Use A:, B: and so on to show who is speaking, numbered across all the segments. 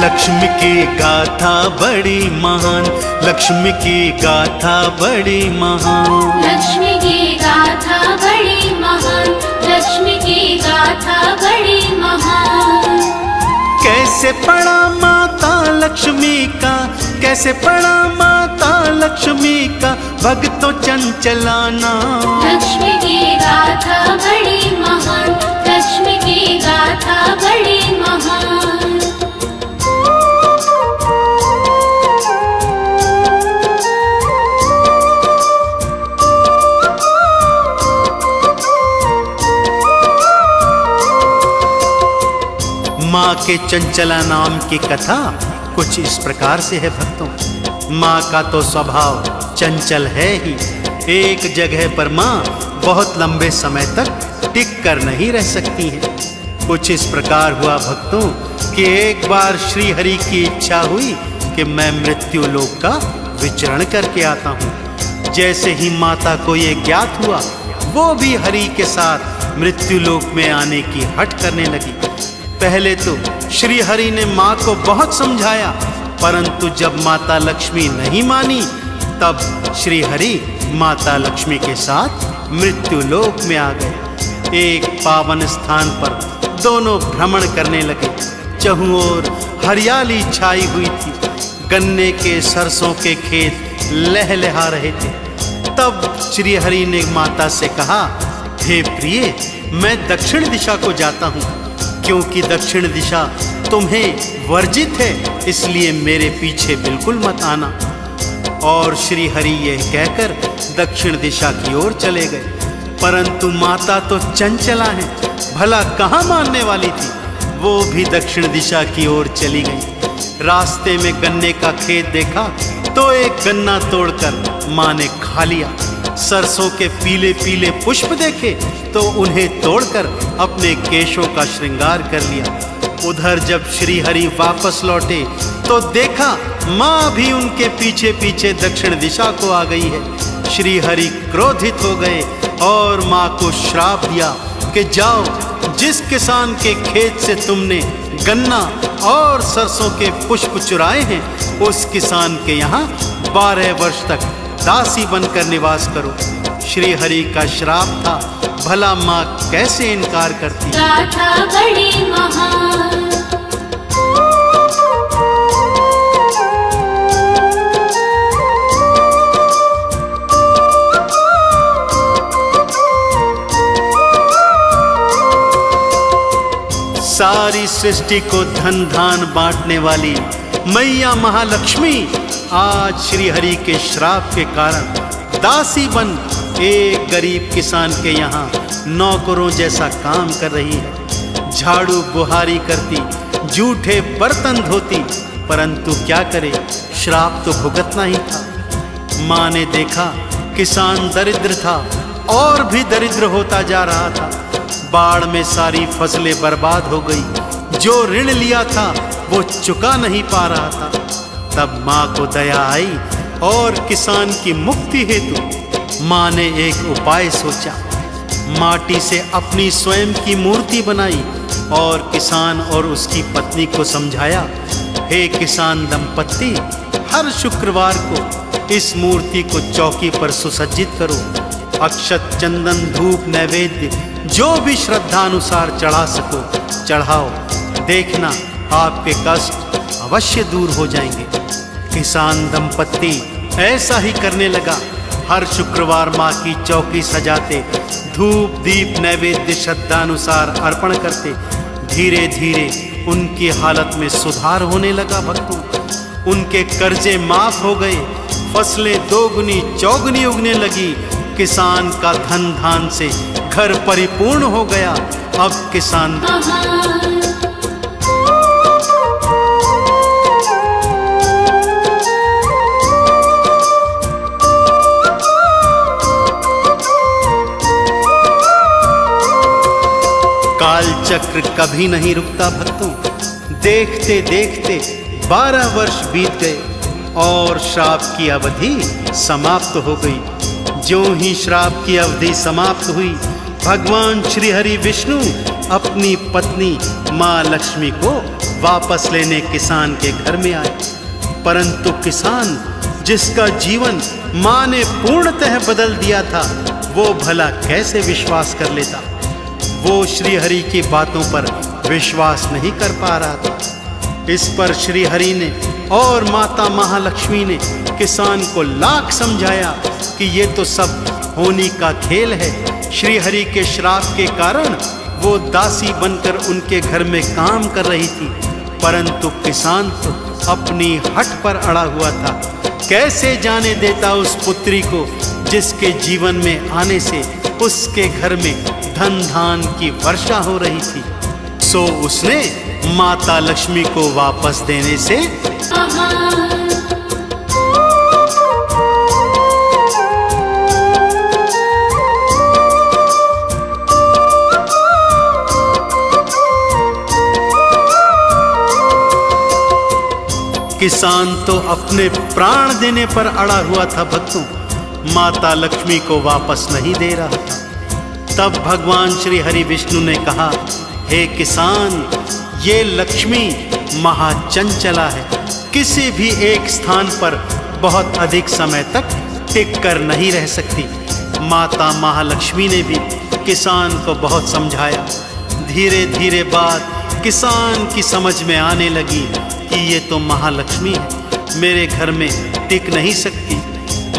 A: लक्ष्मी की गाथा बड़ी महान, लक्ष्मी की गाथा बड़ी महान,
B: लक्ष्मी की गाथा बड़ी महान, लक्ष्मी की गाथा बड़ी महान।
A: कैसे पड़ा माता लक्ष्मी का, कैसे पड़ा माता लक्ष्मी का भक्तों चंचलाना।
B: लक्ष्मी की गाथा बड़ी महान, लक्ष्मी की गाथा बड़ी महान।
A: माँ के चंचला नाम की कथा कुछ इस प्रकार से है भक्तों। माँ का तो स्वभाव चंचल है ही, एक जगह पर माँ बहुत लंबे समय तक टिक कर नहीं रह सकती हैं। कुछ इस प्रकार हुआ भक्तों कि एक बार श्री हरि की इच्छा हुई कि मैं मृत्यु लोक का विचरण करके आता हूँ। जैसे ही माता को ये ज्ञात हुआ, वो भी हरि के साथ मृत्यु लोक में आने की हट करने लगी। पहले तो श्री हरि ने माँ को बहुत समझाया, परंतु जब माता लक्ष्मी नहीं मानी, तब श्री हरि माता लक्ष्मी के साथ मृत्यु लोक में आ गए। एक पावन स्थान पर दोनों भ्रमण करने लगे। चहुं ओर हरियाली छाई हुई थी, गन्ने के सरसों के खेत लहलहा रहे थे। तब श्री हरि ने माता से कहा, हे प्रिय, मैं दक्षिण दिशा को जाता हूँ, क्योंकि दक्षिण दिशा तुम्हें वर्जित है, इसलिए मेरे पीछे बिल्कुल मत आना। और श्री हरि यह कहकर दक्षिण दिशा की ओर चले गए। परंतु माता तो चंचला है, भला कहाँ मानने वाली थी। वो भी दक्षिण दिशा की ओर चली गई। रास्ते में गन्ने का खेत देखा तो एक गन्ना तोड़कर माँ ने खा लिया। सरसों के पीले पीले पुष्प देखे तो उन्हें तोड़कर अपने केशों का श्रृंगार कर लिया। उधर जब श्री हरि वापस लौटे तो देखा माँ भी उनके पीछे पीछे दक्षिण दिशा को आ गई है। श्री हरि क्रोधित हो गए और माँ को श्राप दिया कि जाओ, जिस किसान के खेत से तुमने गन्ना और सरसों के पुष्प चुराए हैं, उस किसान के यहाँ 12 वर्ष तक दासी बनकर निवास करो। श्री हरि का श्राप था, भला माँ कैसे इनकार करती।
B: गाथा बड़ी महान।
A: सारी सृष्टि को धन धान बांटने वाली मैया महालक्ष्मी आज श्री हरि के श्राप के कारण दासी बन एक गरीब किसान के यहाँ नौकरों जैसा काम कर रही है। झाड़ू बुहारी करती, जूठे बर्तन धोती, परंतु क्या करे, श्राप तो भुगतना ही था। माँ ने देखा किसान दरिद्र था और भी दरिद्र होता जा रहा था। बाढ़ में सारी फसलें बर्बाद हो गई, जो ऋण लिया था वो चुका नहीं पा रहा था। तब माँ को दया आई और किसान की मुक्ति हेतु माँ ने एक उपाय सोचा। माटी से अपनी स्वयं की मूर्ति बनाई और किसान और उसकी पत्नी को समझाया, हे किसान दंपत्ति, हर शुक्रवार को इस मूर्ति को चौकी पर सुसज्जित करो। अक्षत, चंदन, धूप, नैवेद्य जो भी श्रद्धानुसार चढ़ा सको चढ़ाओ, देखना आपके कष्ट अवश्य दूर हो जाएंगे। किसान दंपत्ति ऐसा ही करने लगा। हर शुक्रवार माँ की चौकी सजाते, धूप दीप नैवेद्य श्रद्धानुसार अर्पण करते। धीरे धीरे उनकी हालत में सुधार होने लगा भक्तों। उनके कर्जे माफ हो गए, फसलें दोगुनी चौगुनी उगने लगी। किसान का धन धान से घर परिपूर्ण हो गया। अब किसान काल चक्र कभी नहीं रुकता भक्तों। देखते देखते 12 वर्ष बीत गए और श्राप की अवधि समाप्त हो गई। ज्यों ही श्राप की अवधि समाप्त हुई, भगवान श्री हरि विष्णु अपनी पत्नी माँ लक्ष्मी को वापस लेने किसान के घर में आए। परंतु किसान, जिसका जीवन माँ ने पूर्णतः बदल दिया था, वो भला कैसे विश्वास कर लेता। वो श्री हरि की बातों पर विश्वास नहीं कर पा रहा था। इस पर श्री हरि ने और माता महालक्ष्मी ने किसान को लाख समझाया कि ये तो सब होनी का खेल है। श्री हरि के श्राप के कारण वो दासी बनकर उनके घर में काम कर रही थी, परंतु किसान तो अपनी हठ पर अड़ा हुआ था। कैसे जाने देता उस पुत्री को जिसके जीवन में आने से उसके घर में धन धान की वर्षा हो रही थी। सो उसने माता लक्ष्मी को वापस देने से किसान तो अपने प्राण देने पर अड़ा हुआ था भक्तों, माता लक्ष्मी को वापस नहीं दे रहा था। तब भगवान श्री हरि विष्णु ने कहा, हे किसान, ये लक्ष्मी महाचंचला है, किसी भी एक स्थान पर बहुत अधिक समय तक टिक कर नहीं रह सकती। माता महालक्ष्मी ने भी किसान को बहुत समझाया। धीरे धीरे बात किसान की समझ में आने लगी कि ये तो महालक्ष्मी है, मेरे घर में टिक नहीं सकती।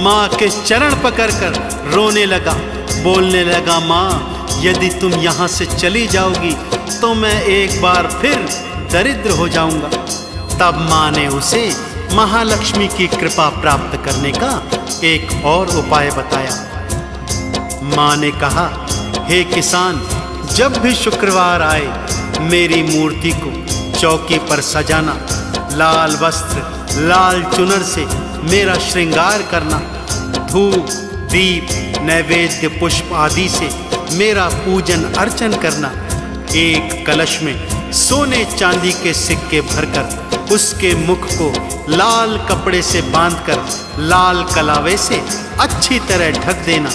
A: माँ के चरण पकड़कर रोने लगा, बोलने लगा, माँ, यदि तुम यहाँ से चली जाओगी तो मैं एक बार फिर दरिद्र हो जाऊंगा। तब माँ ने उसे महालक्ष्मी की कृपा प्राप्त करने का एक और उपाय बताया। माँ ने कहा, हे किसान, जब भी शुक्रवार आए मेरी मूर्ति को चौकी पर सजाना, लाल वस्त्र लाल चुनर से मेरा श्रृंगार करना, धूप दीप नैवेद्य पुष्प आदि से मेरा पूजन अर्चन करना, एक कलश में सोने चांदी के सिक्के भरकर उसके मुख को लाल कपड़े से बांधकर लाल कलावे से अच्छी तरह ढक देना।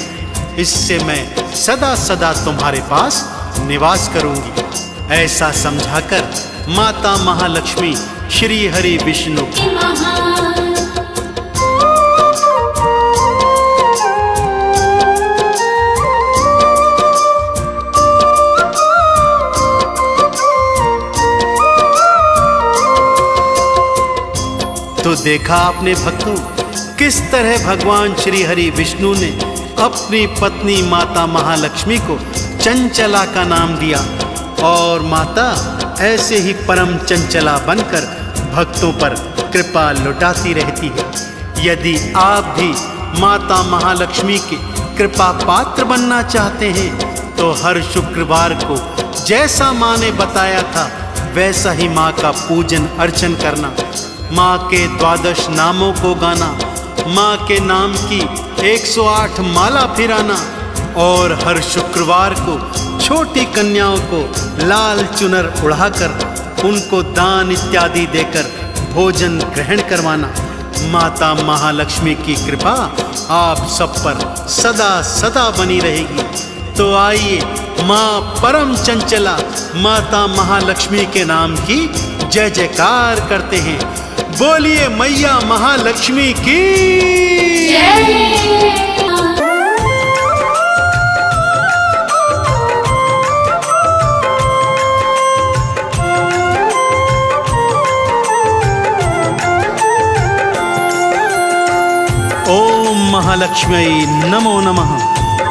A: इससे मैं सदा सदा तुम्हारे पास निवास करूंगी। ऐसा समझाकर माता महालक्ष्मी श्री हरि विष्णु तो देखा आपने भक्तों, किस तरह भगवान श्री हरि विष्णु ने अपनी पत्नी माता महालक्ष्मी को चंचला का नाम दिया, और माता ऐसे ही परम चंचला बनकर भक्तों पर कृपा लुटाती रहती है। यदि आप भी माता महालक्ष्मी के कृपा पात्र बनना चाहते हैं तो हर शुक्रवार को जैसा माँ ने बताया था वैसा ही माँ का पूजन अर्चन करना, माँ के 12 नामों को गाना, माँ के नाम की 108 माला फिराना, और हर शुक्रवार को छोटी कन्याओं को लाल चुनर उड़ाकर उनको दान इत्यादि देकर भोजन ग्रहण करवाना। माता महालक्ष्मी की कृपा आप सब पर सदा सदा बनी रहेगी। तो आइए माँ परम चंचला माता महालक्ष्मी के नाम की जय जयकार करते हैं। बोलिए मैया महालक्ष्मी की
B: जय।
A: ओम महालक्ष्म्यै नमो नमः।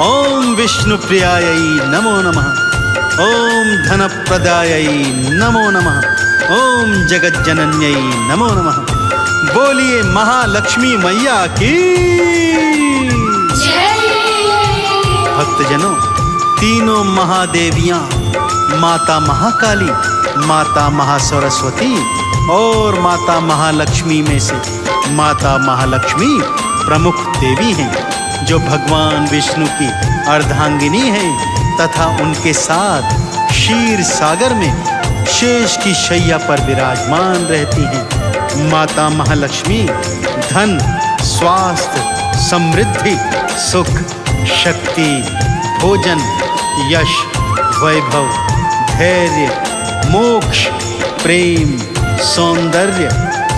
A: ओम विष्णुप्रियायै नमो नमः। ओम धनप्रदायै नमो नमः। ओम जगज्जनन्यै नमो नमः। बोलिए महालक्ष्मी मैया की
B: जय।
A: भक्तजनों, तीनों महादेवियां माता महाकाली, माता महासरस्वती और माता महालक्ष्मी में से माता महालक्ष्मी प्रमुख देवी हैं, जो भगवान विष्णु की अर्धांगिनी हैं तथा उनके साथ क्षीर सागर में शेष की शैया पर विराजमान रहती हैं। माता महालक्ष्मी धन, स्वास्थ्य, समृद्धि, सुख, शक्ति, भोजन, यश, वैभव, धैर्य, मोक्ष, प्रेम, सौंदर्य,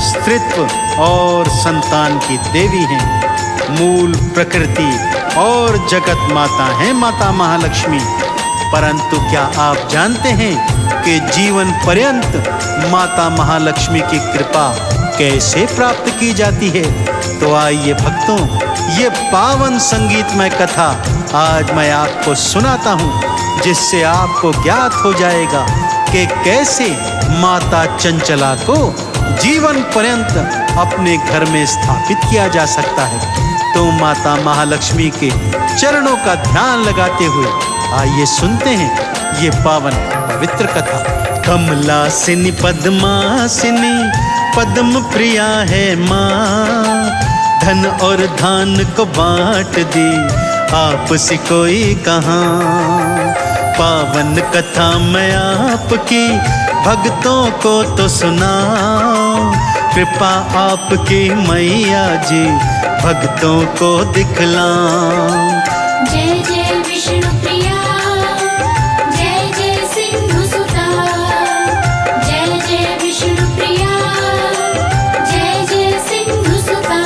A: स्त्रीत्व और संतान की देवी हैं। मूल प्रकृति और जगत माता हैं माता महालक्ष्मी। परंतु क्या आप जानते हैं कि जीवन पर्यंत माता महालक्ष्मी की कृपा कैसे प्राप्त की जाती है? तो आइए भक्तों, ये पावन संगीतमय कथा आज मैं आपको सुनाता हूँ, जिससे आपको ज्ञात हो जाएगा कि कैसे माता चंचला को जीवन पर्यंत अपने घर में स्थापित किया जा सकता है। तो माता महालक्ष्मी के चरणों का ध्यान लगाते हुए आइए सुनते हैं ये पावन पवित्र कथा। कमलासिनी पद्मासिनी पद्म प्रिया है माँ, धन और धान को बांट दी आपसे कोई कहाँ। पावन कथा मैं आपकी भक्तों को तो सुनाऊं, कृपा आपकी मैया जी भक्तों को दिखलाऊं।
B: जय जय विष्णु प्रिया, जय जय सिंधु सुता, जय जय विष्णु प्रिया, जय जय सिंधु सुता।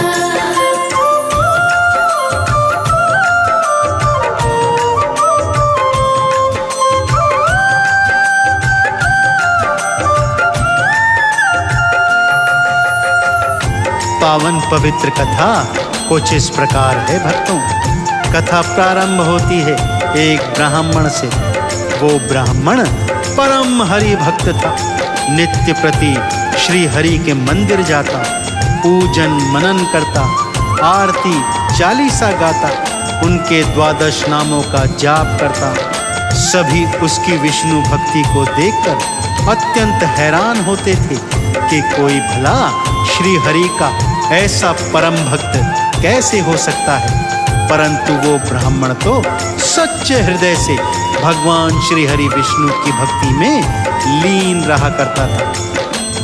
A: पावन पवित्र कथा कुछ इस प्रकार है भक्तों। कथा प्रारंभ होती है एक ब्राह्मण से। वो ब्राह्मण परम हरि भक्त था। नित्य प्रति श्री हरि के मंदिर जाता, पूजन मनन करता, आरती चालीसा गाता, उनके 12 नामों का जाप करता। सभी उसकी विष्णु भक्ति को देखकर अत्यंत हैरान होते थे कि कोई भला श्री हरि का ऐसा परम भक्त कैसे हो सकता है। परंतु वो ब्राह्मण तो सच्चे हृदय से भगवान श्री हरि विष्णु की भक्ति में लीन रहा करता था।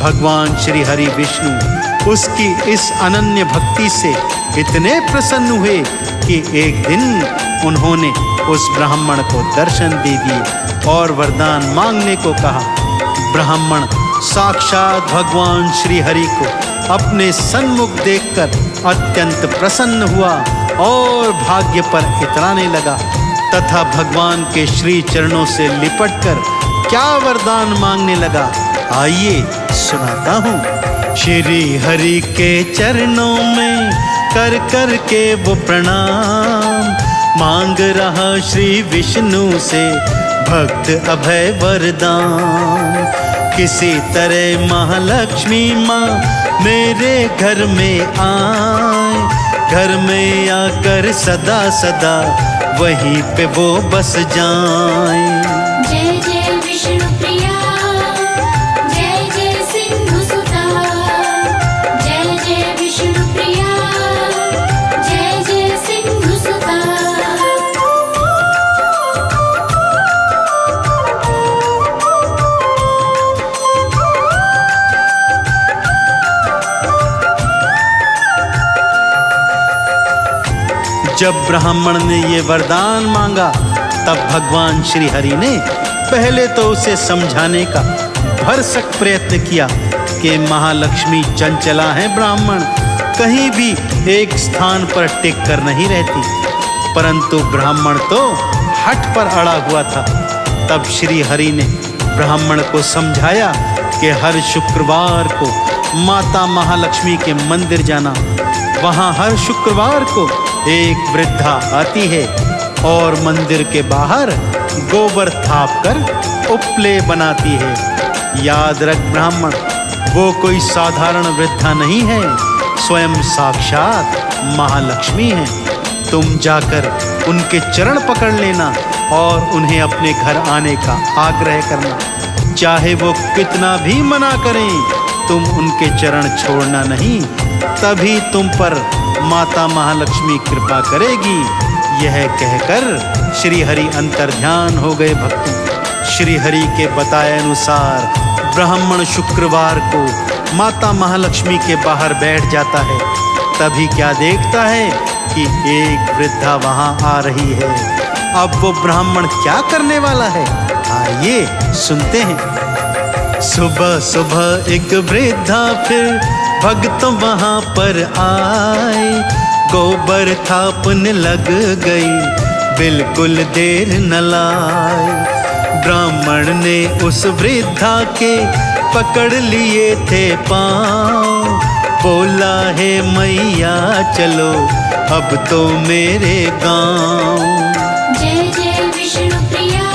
A: भगवान श्री हरि विष्णु उसकी इस अनन्य भक्ति से इतने प्रसन्न हुए कि एक दिन उन्होंने उस ब्राह्मण को दर्शन दे दिए और वरदान मांगने को कहा। ब्राह्मण साक्षात भगवान श्री हरि को अपने सन्मुख देखकर अत्यंत प्रसन्न हुआ और भाग्य पर इतराने लगा तथा भगवान के श्री चरणों से लिपटकर क्या वरदान मांगने लगा, आइए सुनाता हूँ। श्री हरि के चरणों में कर कर के वो प्रणाम, मांग रहा श्री विष्णु से भक्त अभय वरदान। किसी तरह महालक्ष्मी माँ मेरे घर में आए, घर में आकर सदा सदा वहीं पे वो बस जाएं।
B: जय जय विष्णु प्रिया, जय जय सिंधु सुता, जय जय विष्णु प्रिया, जय जय सिंधु सुता।
A: जब ब्राह्मण ने ये वरदान मांगा तब भगवान श्री हरि ने पहले तो उसे समझाने का भरसक प्रयत्न किया कि महालक्ष्मी चंचला है, ब्राह्मण कहीं भी एक स्थान पर टिक कर नहीं रहती। परंतु ब्राह्मण तो हठ पर अड़ा हुआ था। तब श्री हरि ने ब्राह्मण को समझाया कि हर शुक्रवार को माता महालक्ष्मी के मंदिर जाना। वहाँ हर शुक्रवार को एक वृद्धा आती है और मंदिर के बाहर गोबर थाप कर उपले बनाती है। याद रख ब्राह्मण, वो कोई साधारण वृद्धा नहीं है, स्वयं साक्षात महालक्ष्मी है। तुम जाकर उनके चरण पकड़ लेना और उन्हें अपने घर आने का आग्रह करना। चाहे वो कितना भी मना करें, तुम उनके चरण छोड़ना नहीं, तभी तुम पर माता महालक्ष्मी कृपा करेगी। यह कहकर श्री हरि अंतर्ध्यान हो गए भक्तों। श्री हरि के बताए अनुसार ब्राह्मण शुक्रवार को माता महालक्ष्मी के बाहर बैठ जाता है। तभी क्या देखता है कि एक वृद्धा वहां आ रही है। अब वो ब्राह्मण क्या करने वाला है, आइए सुनते हैं। सुबह सुबह एक वृद्धा फिर भक्तों वहां पर आए, गोबर थापने लग गई, बिल्कुल देर न लाए। ब्राह्मण ने उस वृद्धा के पकड़ लिए थे पाँव, बोला है मैया चलो अब तो मेरे गाँव।
B: जय जय विष्णु प्रिया,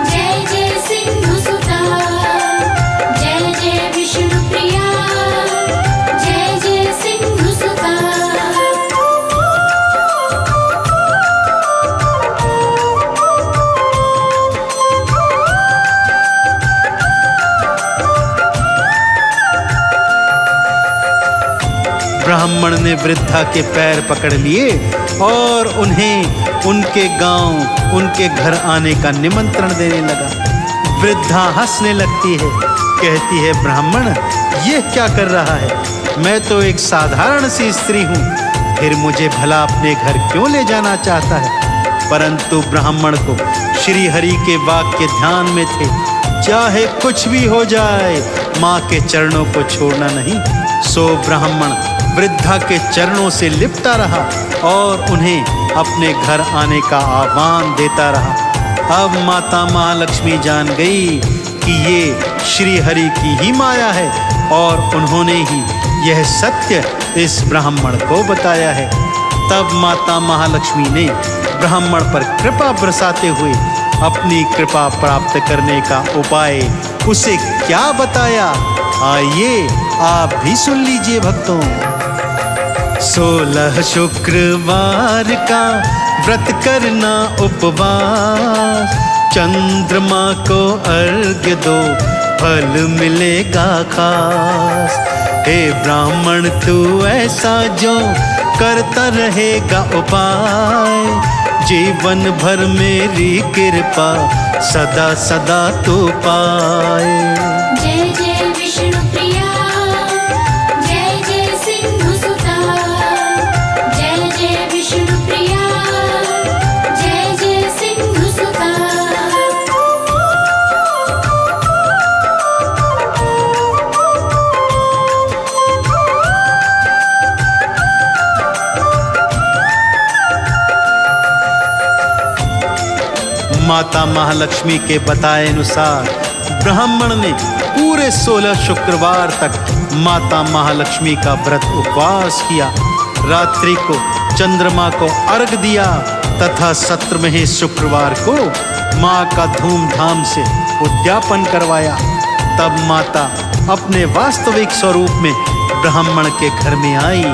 B: जय जय सिंधु सुता, जय जय विष्णु प्रिया, जय जय सिंधु सुता।
A: ब्राह्मण ने वृद्धा के पैर पकड़ लिए और उन्हें उनके गांव, उनके घर आने का निमंत्रण देने लगा। वृद्धा हंसने लगती है, कहती है ब्राह्मण ये क्या कर रहा है, मैं तो एक साधारण सी स्त्री हूँ, फिर मुझे भला अपने घर क्यों ले जाना चाहता है। परंतु ब्राह्मण को श्री हरि के वाक्य ध्यान में थे, चाहे कुछ भी हो जाए माँ के चरणों को छोड़ना नहीं। सो ब्राह्मण वृद्धा के चरणों से लिपटा रहा और उन्हें अपने घर आने का आह्वान देता रहा। अब माता महालक्ष्मी जान गई कि ये श्री हरि की ही माया है और उन्होंने ही यह सत्य इस ब्राह्मण को बताया है। तब माता महालक्ष्मी ने ब्राह्मण पर कृपा बरसाते हुए अपनी कृपा प्राप्त करने का उपाय उसे क्या बताया, आइए आप भी सुन लीजिए भक्तों। 16 शुक्रवार का व्रत करना उपवास, चंद्रमा को अर्घ्य दो फल मिलेगा खास। हे ब्राह्मण तू ऐसा जो करता रहेगा उपाय, जीवन भर मेरी कृपा सदा सदा तू पाए।
B: जय जय विष्णु प्रिया, जय जय सिंधु सुता, जय जय विष्णु प्रिया, जय जय सिंधु सुता।
A: माता महालक्ष्मी के बताए अनुसार ब्राह्मण ने पूरे 16 शुक्रवार तक माता महालक्ष्मी का व्रत उपवास किया। रात्रि को चंद्रमा को अर्घ दिया तथा 17वें शुक्रवार को माँ का धूमधाम से उद्यापन करवाया। तब माता अपने वास्तविक स्वरूप में ब्राह्मण के घर में आई।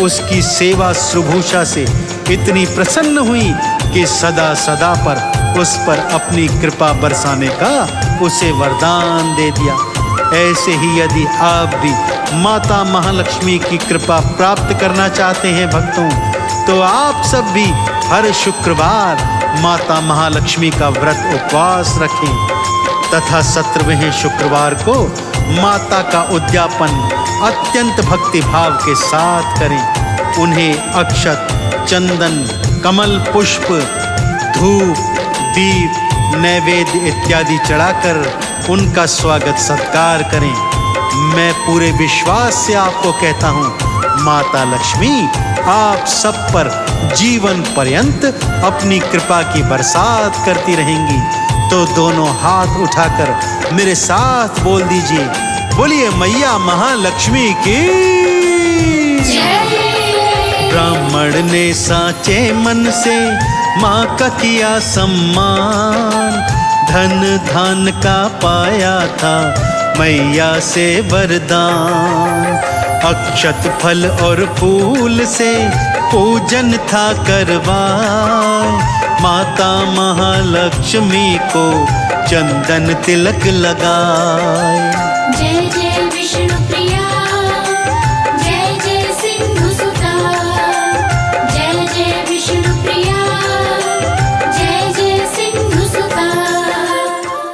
A: उसकी सेवा शुश्रूषा से इतनी प्रसन्न हुई कि सदा सदा पर उस पर अपनी कृपा बरसाने का उसे वरदान दे दिया। ऐसे ही यदि आप भी माता महालक्ष्मी की कृपा प्राप्त करना चाहते हैं भक्तों, तो आप सब भी हर शुक्रवार माता महालक्ष्मी का व्रत उपवास रखें तथा 17वें शुक्रवार को माता का उद्यापन अत्यंत भक्ति भाव के साथ करें। उन्हें अक्षत, चंदन, कमल पुष्प, धूप, दीप, नैवेद्य इत्यादि चढ़ाकर उनका स्वागत सत्कार करें। मैं पूरे विश्वास से आपको कहता हूँ माता लक्ष्मी आप सब पर जीवन पर्यंत अपनी कृपा की बरसात करती रहेंगी। तो दोनों हाथ उठाकर मेरे साथ बोल दीजिए, बोलिए मैया महालक्ष्मी की
B: जय।
A: ब्राह्मण ने साचे मन से माँ का किया सम्मान, धन धान का पाया था मैया से वरदान। अक्षत फल और फूल से पूजन था करवाए, माता महालक्ष्मी को चंदन तिलक लगाए।
B: जय जय